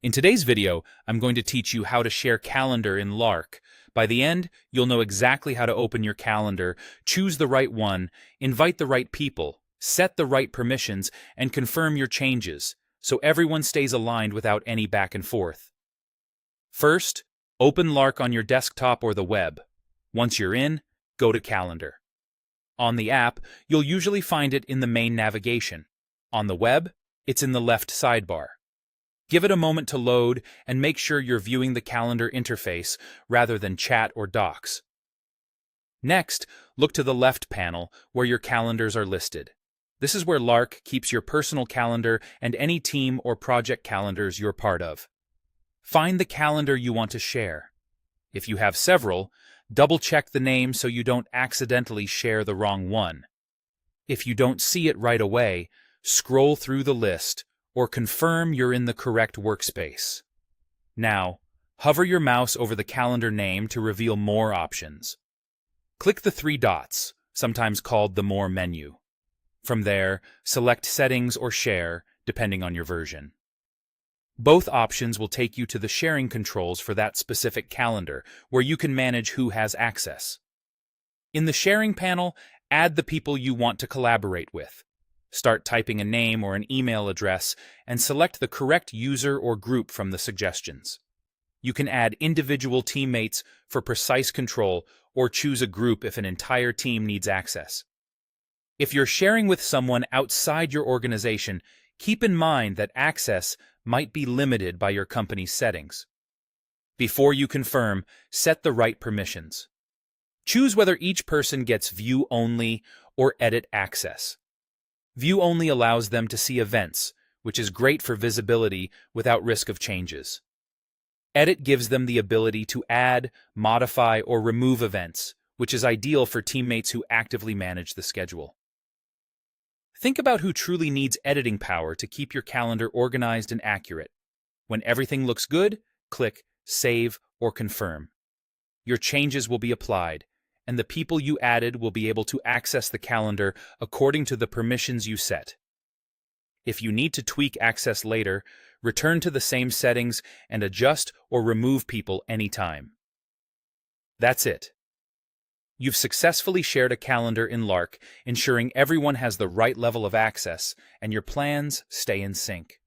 In today's video, I'm going to teach you how to share Calendar in Lark. By the end, you'll know exactly how to open your calendar, choose the right one, invite the right people, set the right permissions, and confirm your changes, so everyone stays aligned without any back and forth. First, open Lark on your desktop or the web. Once you're in, go to Calendar. On the app, you'll usually find it in the main navigation. On the web, it's in the left sidebar. Give it a moment to load and make sure you're viewing the calendar interface rather than chat or docs. Next, look to the left panel where your calendars are listed. This is where Lark keeps your personal calendar and any team or project calendars you're part of. Find the calendar you want to share. If you have several, double-check the name so you don't accidentally share the wrong one. If you don't see it right away, scroll through the list or confirm you're in the correct workspace. Now, hover your mouse over the calendar name to reveal more options. Click the three dots, sometimes called the More menu. From there, select Settings or Share, depending on your version. Both options will take you to the sharing controls for that specific calendar, where you can manage who has access. In the sharing panel, add the people you want to collaborate with. Start typing a name or an email address and select the correct user or group from the suggestions. You can add individual teammates for precise control or choose a group if an entire team needs access. If you're sharing with someone outside your organization, keep in mind that access might be limited by your company's settings. Before you confirm, set the right permissions. Choose whether each person gets view only or edit access. View only allows them to see events, which is great for visibility without risk of changes. Edit gives them the ability to add, modify, or remove events, which is ideal for teammates who actively manage the schedule. Think about who truly needs editing power to keep your calendar organized and accurate. When everything looks good, click Save or Confirm. Your changes will be applied, and the people you added will be able to access the calendar according to the permissions you set. If you need to tweak access later, return to the same settings and adjust or remove people anytime. That's it. You've successfully shared a calendar in Lark, ensuring everyone has the right level of access and your plans stay in sync.